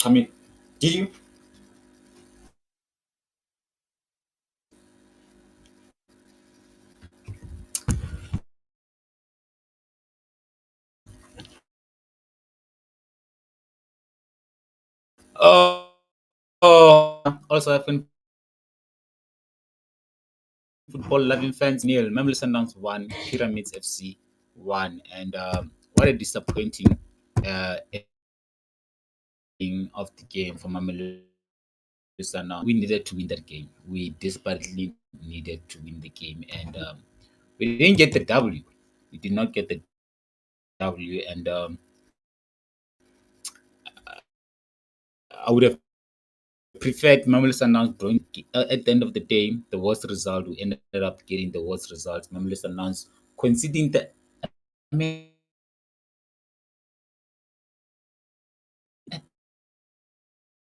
I mean, did you? Oh, also having football loving fans nil. Mamelodi Sundowns 1, Pyramids FC 1, and what a disappointing ending of the game for Mamelodi Sundowns. We needed to win that game. We desperately needed to win the game, and we didn't get the W. We did not get the W, and I would have preferred Mamelodi Sundowns drawing. At the end of the day, the worst result. We ended up getting the worst result. Mamelodi Sundowns conceding the. I mean,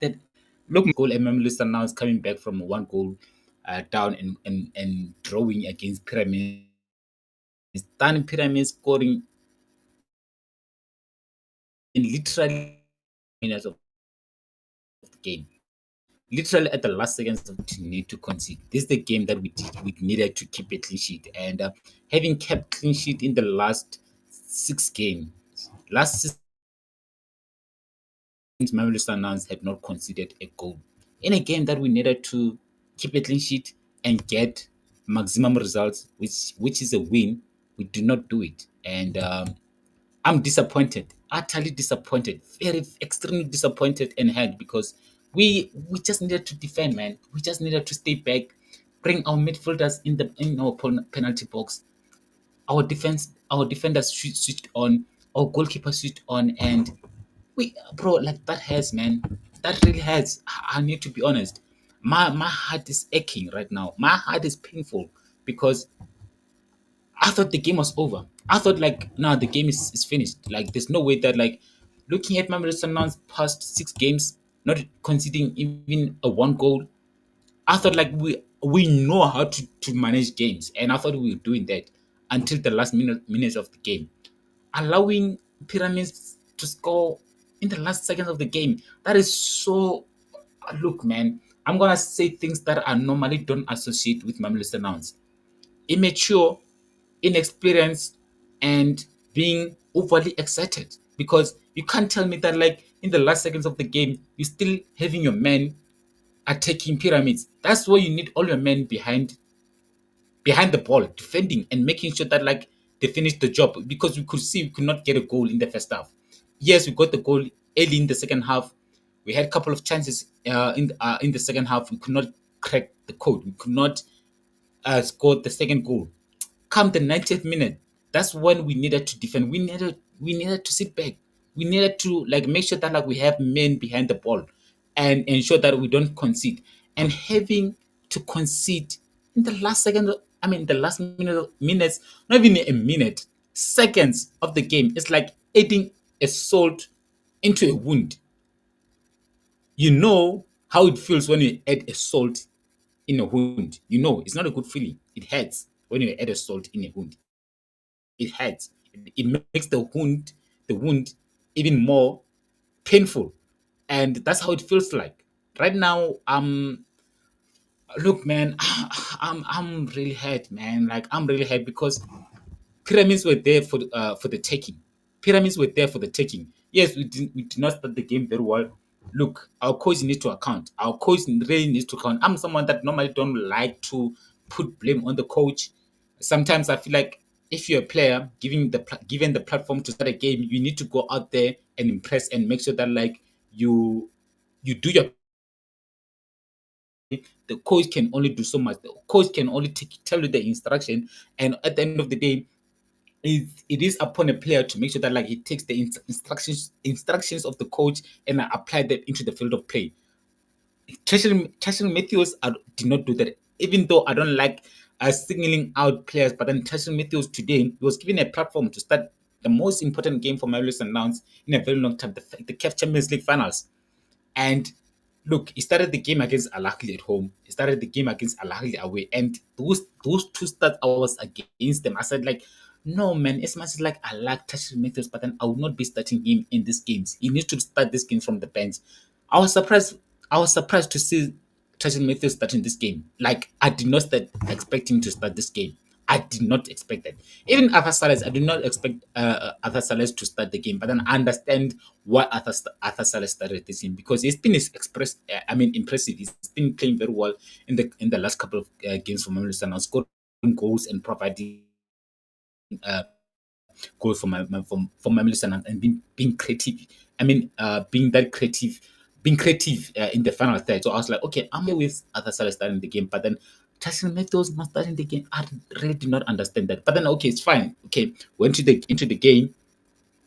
that look goal and Mamelodi Sundowns coming back from one goal down and drawing against Pyramids. Then Pyramids scoring in literally minutes of the game. Literally at the last seconds of to need to concede. This is the game that we needed to keep a clean sheet, and having kept clean sheet in the last 6 games, last 6 games, Mamelodi Sundowns had not conceded a goal in a game that we needed to keep a clean sheet and get maximum results, which is a win. We do not do it, and I'm disappointed, utterly disappointed, very extremely disappointed and hurt because we just needed to defend, man. We just needed to stay back, bring our midfielders in our penalty box. Our defenders switched on, our goalkeeper switched on, and we, bro, like that hurts, man. That really hurts. I need to be honest. My heart is aching right now. My heart is painful because I thought the game was over. I thought like, no, the game is finished. Like there's no way that like looking at Mamelodi Sundowns past 6 games, not conceding even a one goal. I thought like we know how to manage games, and I thought we were doing that until the last minutes of the game, allowing Pyramids to score in the last seconds of the game. That is so. Look, man, I'm gonna say things that I normally don't associate with Mamelodi Sundowns. Immature, inexperienced, and being overly excited. Because you can't tell me that like in the last seconds of the game, you're still having your men attacking Pyramids. That's why you need all your men behind the ball, defending and making sure that like they finish the job. Because we could see we could not get a goal in the first half. Yes, we got the goal early in the second half. We had a couple of chances in the second half. We could not crack the code. We could not score the second goal. Come the 90th minute, that's when we needed to defend. We needed to sit back. We needed to like make sure that like we have men behind the ball and ensure that we don't concede. And having to concede in the last second, I mean the last minutes, not even a minute, seconds of the game, it's like adding a salt into a wound. You know how it feels when you add a salt in a wound. You know it's not a good feeling. It hurts when you add a salt in a wound. It hurts. It makes the wound even more painful, and that's how it feels like right now. Look, man, I'm really hurt, man. Like I'm really hurt because pyramids were there for the taking. Pyramids were there for the taking. Yes, we did not start the game very well. Look, our coach needs to account. Our coach really needs to account. I'm someone that normally don't like to put blame on the coach. Sometimes I feel like if you're a player given the platform to start a game, you need to go out there and impress and make sure that like you do your. The coach can only do so much. The coach can only tell you the instruction, and at the end of the day, it is upon a player to make sure that like he takes the instructions of the coach and apply them into the field of play. Treasury Matthews did not do that. Even though I don't like signaling out players, but then Treasury Matthews today he was given a platform to start the most important game for Mamelodi Sundowns in a very long time, the CAF Champions League finals. And look, he started the game against Al Ahly at home. He started the game against Al Ahly away. And those two starts I was against them. I said like, no man, as much as like I like Tashir Methods, but then I will not be starting him in these games. He needs to start this game from the bench. I was surprised. I was surprised to see Tyson Matthews starting this game. Like I did not start expecting to start this game. I did not expect that. Even Arthur Salas, I did not expect Arthur Salas to start the game. But then I understand why Arthur Salas started this game because he's been impressive. He's been playing very well in the last couple of games for Mamelodi Sundowns, scoring goals and providing goal for Mamelodi Sundowns and being creative. Being creative in the final third. So I was like, okay, I'm here with Arthur Salah starting the game, but then Tyson Matthews not starting the game. I really did not understand that. But then okay, it's fine. Okay, went into the game.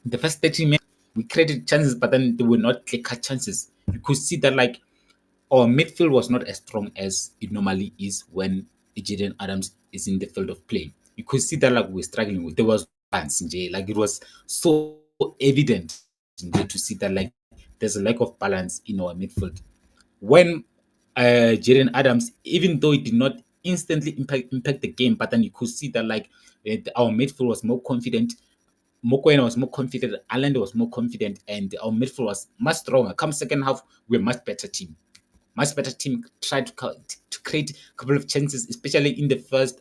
The first 30 minutes we created chances, but then they were not clear cut chances. You could see that like our midfield was not as strong as it normally is when Jaden Adams is in the field of play. You could see that like we're struggling with. There was balance, like it was so evident to see that like there's a lack of balance in our midfield. When Jaden Adams, even though it did not instantly impact the game, but then you could see that like our midfield was more confident. Mokoena was more confident, Ireland was more confident, and our midfield was much stronger. Come second half, we're a much better team. Much better team tried to create a couple of chances, especially in the first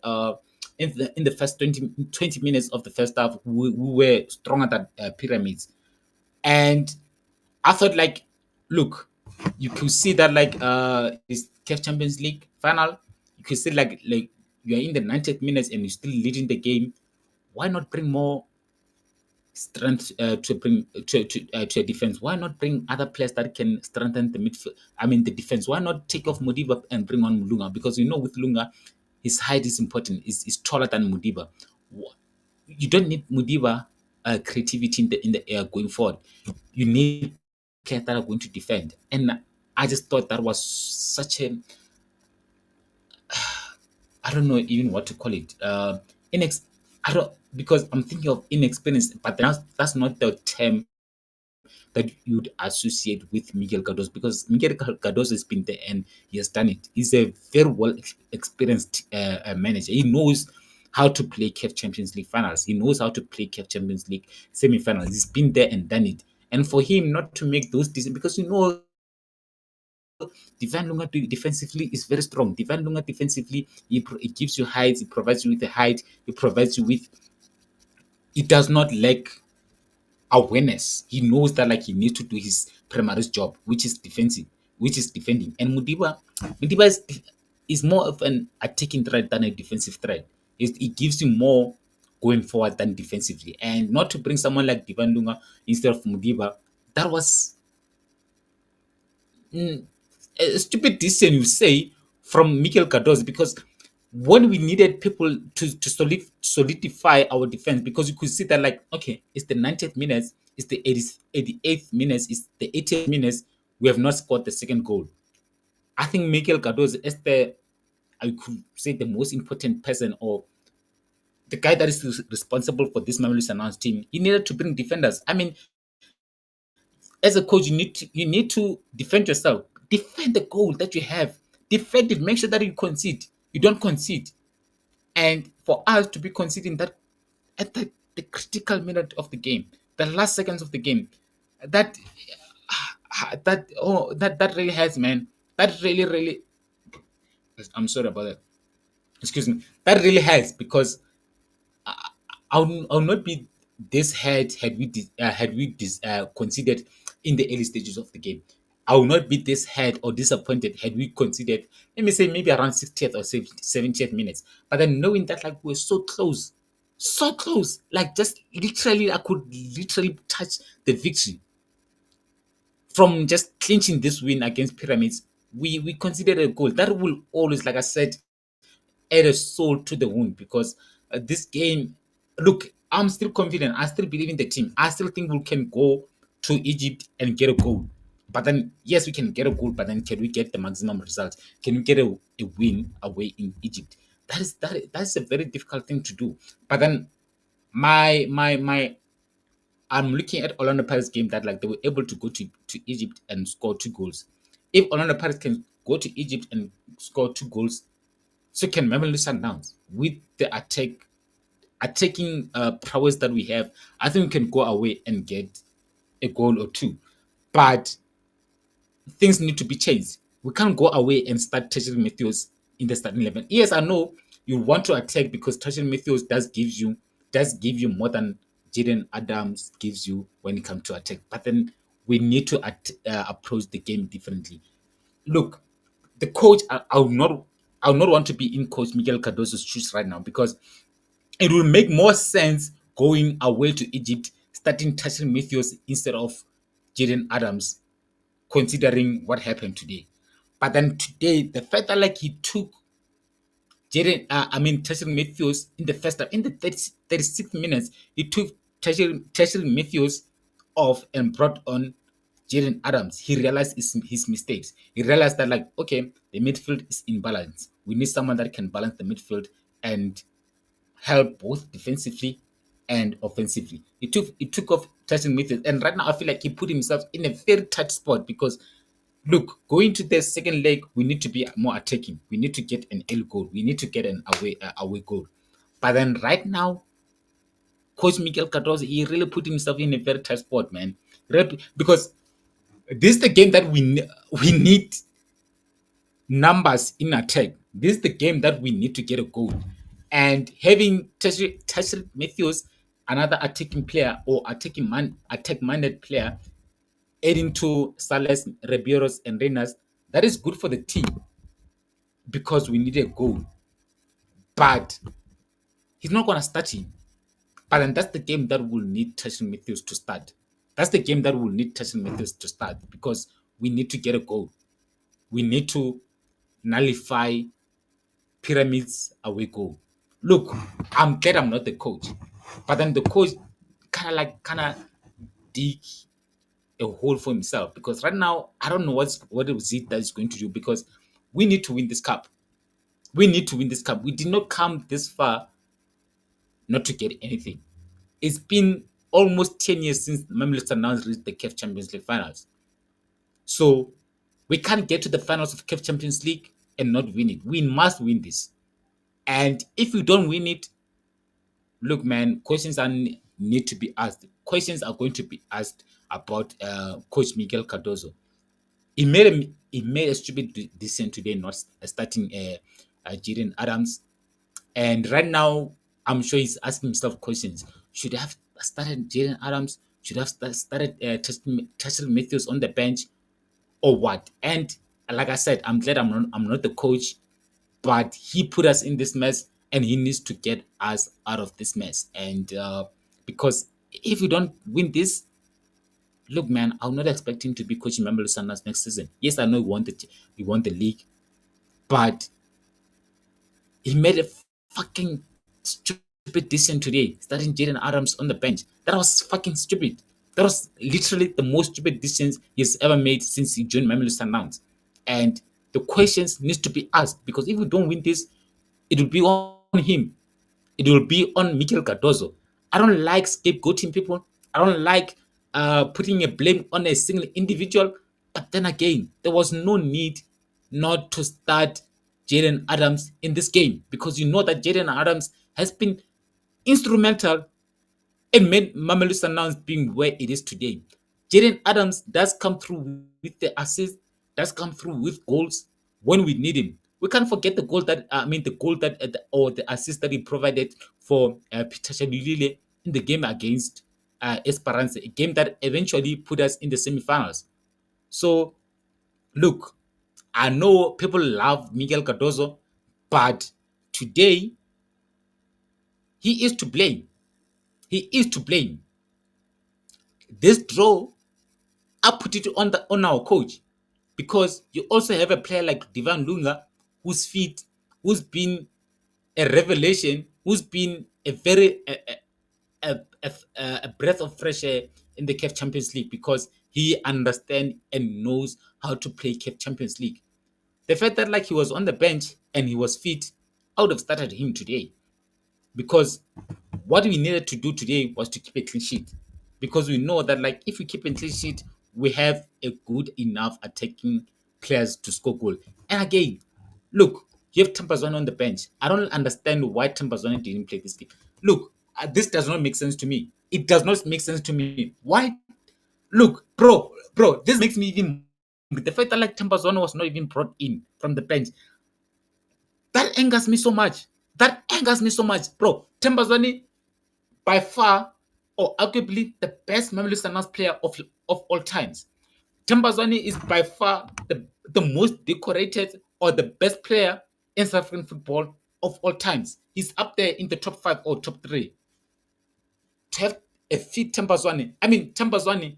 in the first 20 minutes of the first half. We were stronger than Pyramids, and I thought like, look, you could see that like this CAF Champions League final, you could see like you're in the 90th minutes and you're still leading the game. Why not bring more strength to a defense? Why not bring other players that can strengthen the midfield? The defense. Why not take off Modiba and bring on Lunga? Because with Lunga, his height is important. Is taller than Modiba. You don't need Modiba creativity in the air going forward. You need players that are going to defend. And I just thought that was such a, I don't know even what to call it. I don't, because I'm thinking of inexperience, but that's not the term that you'd associate with Miguel Cardoso, because Miguel Cardoso has been there and he has done it. He's a very well experienced manager. He knows how to play CAF Champions League finals. He knows how to play CAF Champions League semi-finals. He's been there and done it. And for him not to make those decisions, because Divine Lunga defensively is very strong. Divine Lunga defensively, it gives you height, it provides you with the height, it provides you with, it does not lack awareness. He knows that like he needs to do his primary job, which is defensive, which is defending. And Mudiba is more of an attacking threat than a defensive threat. It gives you more going forward than defensively. And not to bring someone like Divan Lunga instead of Mudiba, that was a stupid decision, you say, from Mikel Cardoso, because when we needed people to solidify our defense, because you could see that like, okay, it's the 90th minutes, it's the 88th minutes, it's the 80th minutes, we have not scored the second goal. I think Mikel Cardoso is I could say the most important person, or the guy that is responsible for this Mamelodi Sundowns team. He needed to bring defenders. As a coach, you need to defend yourself. Defend the goal that you have. Defend it. Make sure that you concede. You don't concede. And for us to be conceding that at the critical minute of the game, the last seconds of the game, that that really hurts, man. That really. I'm sorry about that. Excuse me. That really hurts, because I'll not be this hurt had we considered in the early stages of the game. I will not be this hurt or disappointed had we considered, let me say, maybe around 60th or 70th minutes. But then knowing that like we're so close, like just literally, I could literally touch the victory from just clinching this win against Pyramids. We considered a goal that will always, like I said, add a soul to the wound, because this game, look, I'm still confident. I still believe in the team. I still think we can go to Egypt and get a goal. But then, yes, we can get a goal, but then can we get the maximum result? Can we get a win away in Egypt? That's a very difficult thing to do. But then my I'm looking at Orlando Pirates game, that like they were able to go to Egypt and score 2 goals. If Orlando Pirates can go to Egypt and score 2 goals, so can Mamelodi Sundowns with the attacking prowess that we have. I think we can go away and get a goal or two. But things need to be changed. We can't go away and start Tertiary Matthews in the starting 11. Yes, I know you want to attack because Tertiary Matthews does give you more than Jaden Adams gives you when it comes to attack. But then we need to approach the game differently. Look, the coach, I would not want to be in Coach Miguel Cardoso's shoes right now because it will make more sense going away to Egypt, starting Tertiary Matthews instead of Jaden Adams, considering what happened today. But then today, the fact that like he took Tertiary Matthews in the first half, in the 36 minutes, he took Tertiary Matthews off and brought on Jaden Adams. He realized his mistakes. He realized that like, okay, the midfield is in balance. We need someone that can balance the midfield and help both defensively and offensively. He took off Tyson Matthews, and right now I feel like he put himself in a very tight spot because look, going to the second leg, we need to be more attacking. We need to get an L goal. We need to get an away goal. But then right now, Coach Miguel Cardoso, he really put himself in a very tight spot, man. Because this is the game that we need numbers in attack. This is the game that we need to get a goal. And having Tashir Matthews, another attacking player or attack-minded player, adding to Sales, Ribeiros, and Reyners, that is good for the team because we need a goal. But he's not going to start him. But then that's the game that will need Tashir Matthews to start. That's the game that will need Tashir Matthews to start because we need to get a goal. We need to nullify Pyramids away goal. Look, I'm glad I'm not the coach, but then the coach kind of dig a hole for himself because right now I don't know what is it that is going to do because we need to win this cup. We need to win this cup. We did not come this far not to get anything. It's been almost 10 years since Mamelodi Sundowns reached the CAF Champions League finals. So we can't get to the finals of CAF Champions League and not win it. We must win this. And if we don't win it, look, man, questions need to be asked. Questions are going to be asked about Coach Miguel Cardoso. He made a stupid decision today, not starting Jaden Adams. And right now, I'm sure he's asking himself questions. Should I have started Jaden Adams? Should I have started Tashir Matthews on the bench, or what? And like I said, I'm glad I'm not the coach, but he put us in this mess and he needs to get us out of this mess. And because if we don't win this, look, man, I'm not expecting to be coaching Mamelodi Sundowns next season. Yes, I know we won the league, but he made a fucking stupid decision today, starting Jaden Adams on the bench. That was fucking stupid. That was literally the most stupid decisions he's ever made since he joined Mamelodi Sundowns. And the questions needs to be asked because if we don't win this, it will be on him. It will be on Miguel Cardoso. I don't like scapegoating people. I don't like putting a blame on a single individual. But then again, there was no need not to start Jaden Adams in this game because you know that Jaden Adams has been instrumental in Mamelodi Sundowns being where it is today. Jaden Adams does come through with the assist, does come through with goals when we need him. We can't forget the goal that or the assist that he provided for Peter Shalulile in the game against Esperance, a game that eventually put us in the semifinals. So, look, I know people love Miguel Cardoso, but today he is to blame. He is to blame. This draw, I put it on our coach because you also have a player like Divan Lunga who's been a revelation, who's been a very a breath of fresh air in the CAF Champions League because he understands and knows how to play CAF Champions League. The fact that like he was on the bench and he was fit, I would have started him today because what we needed to do today was to keep a clean sheet because we know that like if we keep a clean sheet, we have a good enough attacking players to score goal. And again, look, you have Tempazone on the bench. I don't understand why Tempazone didn't play this game. Look, this does not make sense to me. It does not make sense to me. Why? Look, bro, this makes me even The fact that like Tambazwane was not even brought in from the bench, that angers me so much. That angers me so much, bro. Tambazwane, by far or arguably the best Mamelodi Sundowns player of all times. Tambazwane is by far the most decorated or the best player in South African football of all times. He's up there in the top 5 or top 3. To have a fit Tambazwane, I mean Tambazwane,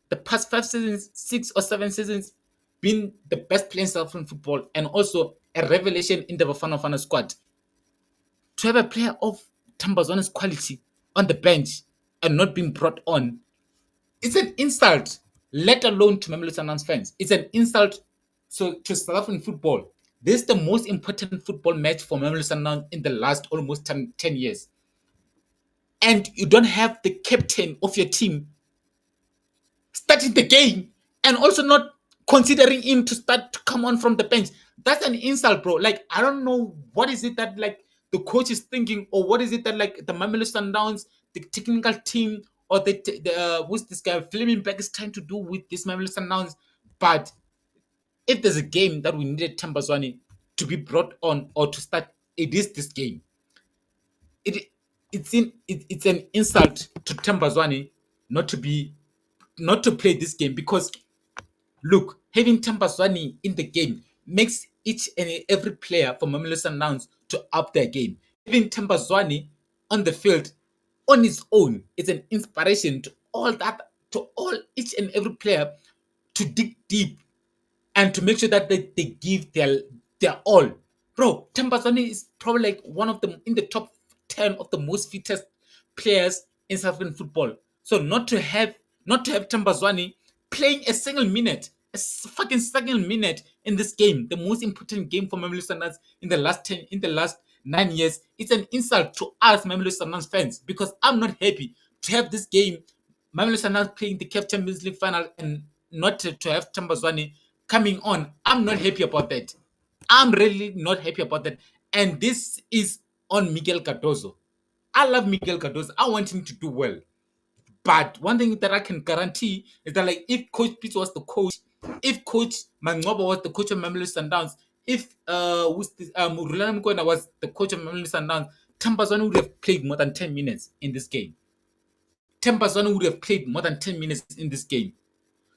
the past 5 seasons, 6 or 7 seasons, been the best player in South African football and also a revelation in the Bafana Bafana squad. To have a player of Tambazwane's quality on the bench and not being brought on, it's an insult, let alone to Mamelodi Sundowns fans. It's an insult to South African football. This is the most important football match for Mamelodi Sundowns in the last almost 10 years. And you don't have the captain of your team starting the game and also not considering him to start to come on from the bench. That's an insult, bro. Like, I don't know what is it that like the coach is thinking, or what is it that like the Mamelodi Sundowns, the technical team, or who's this guy Fleming Beck is trying to do with this Mamelodi Sundowns. But if there's a game that we needed Tambazwane to be brought on or to start, it is this game. It's an insult to Tambazwane not to play this game, because look, having Tambazwane in the game makes each and every player for Mamelodi Sundowns to up their game. Having Tambazwane on the field on his own is an inspiration to all each and every player to dig deep and to make sure that they give their all. Bro, Tambazwane is probably like one of them in the top 10 of the most fittest players in South African football. So not to have Tambazwane playing a single minute, fucking single minute in this game, the most important game for Mamelodi Sundowns in the last 9 years, it's an insult to us Mamelodi Sundowns fans, because I'm not happy to have this game, Mamelodi Sundowns playing the CAF Champions League final, and not to have Tambazwane coming on. I'm not happy about that. I'm really not happy about that. And this is on Miguel Cardoso. I love Miguel Cardoso. I want him to do well. But one thing that I can guarantee is that, like, if Coach Pitts was the coach, if Coach Mangoba was the coach of Mamelodi Sundowns, if Rulana Mukwena was the coach of Mamelodi Sundowns, Tambazwane would have played more than 10 minutes in this game. Tambazwane would have played more than 10 minutes in this game.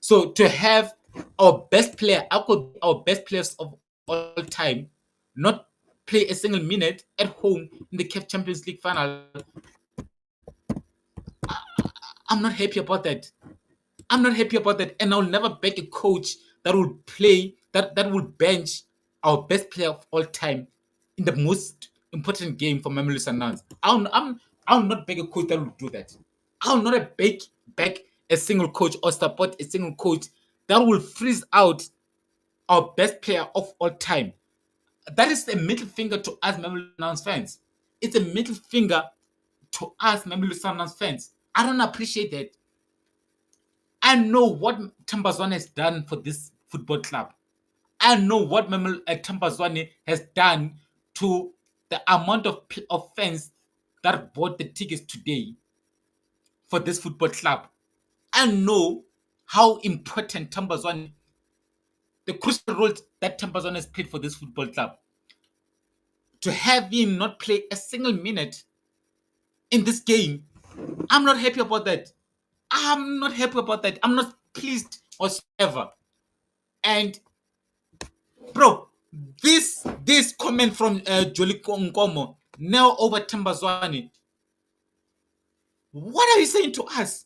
So to have our best player, our best players of all time, not play a single minute at home in the CAF Champions League final, I'm not happy about that. I'm not happy about that, and I'll never back a coach that will play that will bench our best player of all time in the most important game for Mamelodi Sundowns. I'll not back a coach that will do that. I'll not back a single coach or support a single coach that will freeze out our best player of all time. That is a middle finger to us Mamelodi Sundowns fans. It's a middle finger to us Mamelodi Sundowns fans. I don't appreciate that. I know what Tambazwane has done for this football club. I know what Tambazwane has done to the amount of fans that bought the tickets today for this football club. I know how important the crucial role that Tambazwane has played for this football club. To have him not play a single minute in this game, I'm not happy about that. I'm not happy about that. I'm not pleased whatsoever. And bro, this comment from Joli Nkomo now over Tambazwane. What are you saying to us?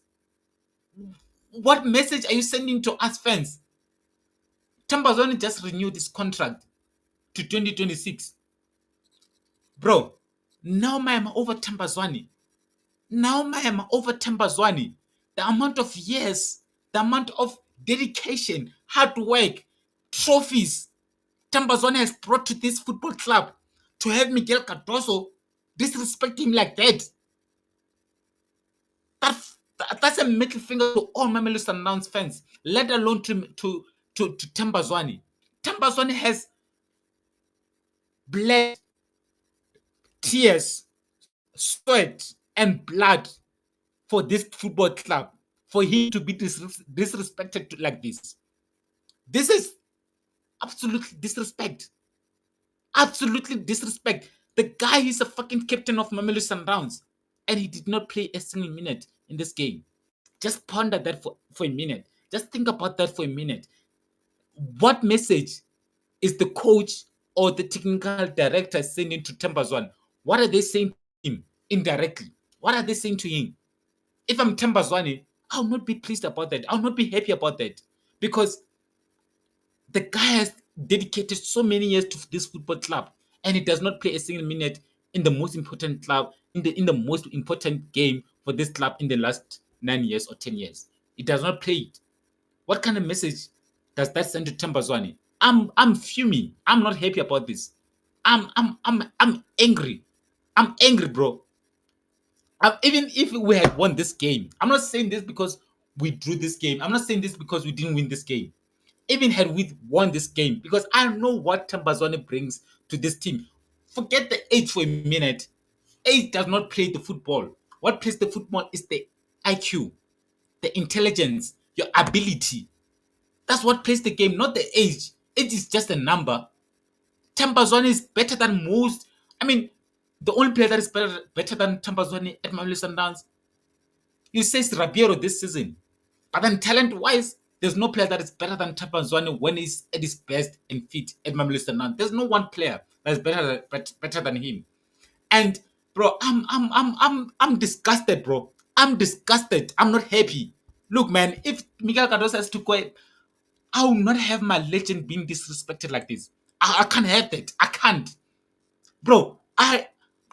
What message are you sending to us fans? Tambazwane just renewed his contract to 2026. Bro, now I am over Tambazwane. Now I am over Tambazwane. The amount of years, the amount of dedication, hard work, trophies Tambazwane has brought to this football club, to have Miguel Cardoso disrespect him like that. That's a middle finger to all Mamelodi Sundowns fans, let alone to Tambazwane. Tambazwane has bled, tears, sweat, and blood for this football club, for him to be disrespected like this. This is absolutely disrespect. Absolutely disrespect. The guy is a fucking captain of Mamelodi Sundowns, and he did not play a single minute in this game. Just ponder that for a minute. Just think about that for a minute. What message is the coach or the technical director sending to Tembazwan? What are they saying to him indirectly? What are they saying to him? If I'm Tembazwane, I'll not be pleased about that. I'll not be happy about that because the guy has dedicated so many years to this football club and he does not play a single minute in the most important club in the most important game for this club in the last 9 years or 10 years. He does not play it. What kind of message does that send to Tembazwane? I'm fuming. I'm not happy about this. I'm angry. I'm angry, bro. Even if we had won this game, I'm not saying this because we drew this game. I'm not saying this because we didn't win this game. Even had we won this game, because I know what Tambazwane brings to this team. Forget the age for a minute. Age does not play the football. What plays the football is the IQ, the intelligence, your ability. That's what plays the game, not the age. Age is just a number. Tambazwane is better than most. I mean, the only player that is better than Tambazwane at Mamelodi Sundowns, you say it's Rabiero this season. But then talent-wise, there's no player that is better than Tambazwane when he's at his best and fit at Mamelodi Sundowns. There's no one player that's better than him. And bro, I'm disgusted, bro. I'm disgusted. I'm not happy. Look, man, if Miguel Cardoso has to go, I will not have my legend being disrespected like this. I can't have that. I can't. Bro,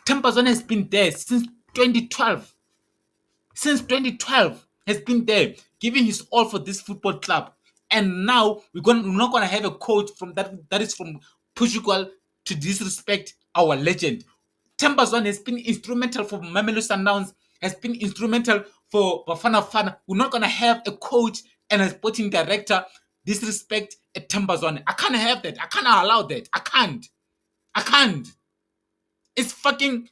Tempazone has been there since 2012. Since 2012 has been there, giving his all for this football club. And now we're not gonna have a coach from that is from Portugal to disrespect our legend. Tempazone has been instrumental for Mamelodi Sundowns, has been instrumental for Bafana Fana. We're not gonna have a coach and a sporting director disrespect a Tempazone. I can't have that. I can't allow that. I can't. I can't. It's fucking.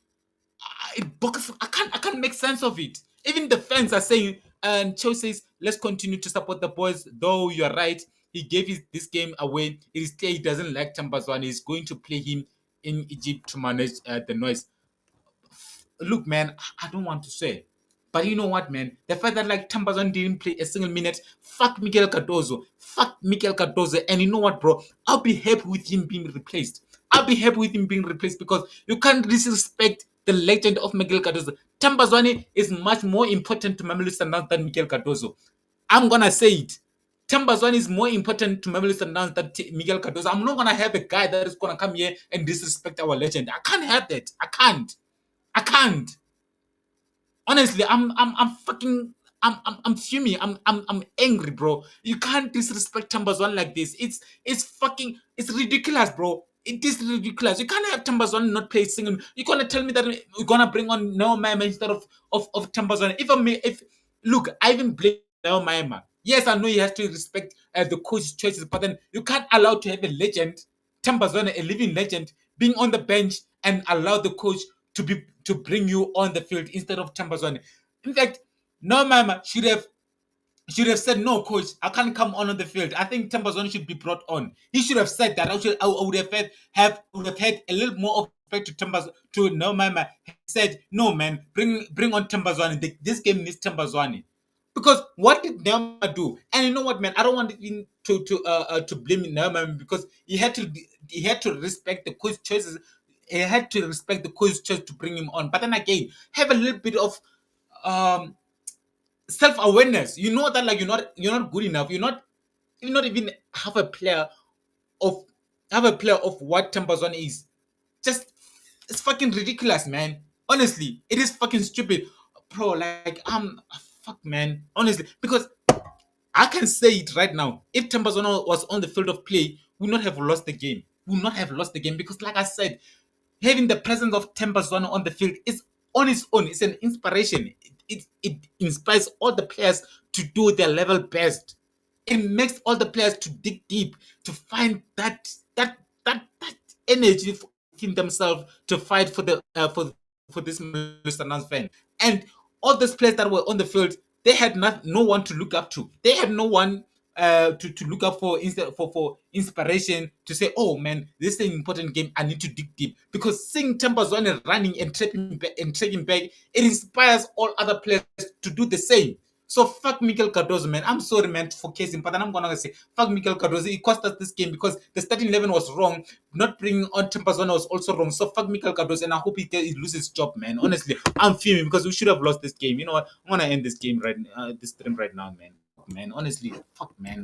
It boggles. I can't make sense of it. Even the fans are saying, and Cho says, let's continue to support the boys. Though you're right, he gave this game away. It is clear he doesn't like Tambazwane. He's going to play him in Egypt to manage the noise. Look, man, I don't want to say. But you know what, man? The fact that like Tambazan didn't play a single minute, fuck Miguel Cardozo. Fuck Miguel Cardozo. And you know what, bro? I'll be happy with him being replaced. I'll be happy with him being replaced because you can't disrespect the legend of Miguel Cardozo. Tambazwane is much more important to Mamelodi Sundowns than Miguel Cardozo. I'm gonna say it. Tambazwane is more important to Mamelodi Sundowns than Miguel Cardozo. I'm not gonna have a guy that is gonna come here and disrespect our legend. I can't have that. I can't. I can't. Honestly, I'm fucking I'm fuming. I'm angry, bro. You can't disrespect Tambazwan like this. It's ridiculous, bro. It is ridiculous. You can't have Tambazwan not play single. You're gonna tell me that we're gonna bring on Neo Maima instead of Tambazwan. If look, I even blame Neo Maima. Yes, I know he has to respect the coach's choices, but then you can't allow to have a legend, Tambazwan, a living legend, being on the bench and allow the coach to bring you on the field instead of Tambazwane. In fact, no mama should have said, no, coach, I can't come on the field. I think Tambazwane should be brought on. He should have said that. I would have had a little more of respect to Tambazwane. To no mama said, no man, bring on Tambazwane. This game needs Tambazwane. Because what did Neymar do? And you know what, man? I don't want even to blame Neymar because he had to respect the coach choices. He had to respect the coach choice to bring him on. But then again, have a little bit of um, self-awareness. You know that like you're not good enough. You're not even of half a player of what Tambazone is. Just it's fucking ridiculous, man. Honestly, it is fucking stupid, bro. Like fuck, man. Honestly, because I can say it right now. If Tambazone was on the field of play, we would not have lost the game. We would not have lost the game because, like I said, having the presence of Tambazone on the field is on its own. It's an inspiration. It inspires all the players to do their level best. It makes all the players to dig deep to find that energy in themselves to fight for the for this Sundowns fan. And all those players that were on the field, they had no one to look up to. They had no one. to look up for inspiration to say, oh man, this is an important game. I need to dig deep because seeing Tempazone running and tracking back, it inspires all other players to do the same. So fuck Mikel Cardozo, man. I'm sorry, man, for casing, but then I'm gonna say fuck Mikel Cardozo. It cost us this game because the starting 11 was wrong. Not bringing on Tempazone was also wrong. So fuck Mikel Cardozo, and I hope he loses his job, man. Honestly, I'm fuming because we should have lost this game. You know what? I'm gonna end this game this stream right now, man. Man, honestly, fuck, man.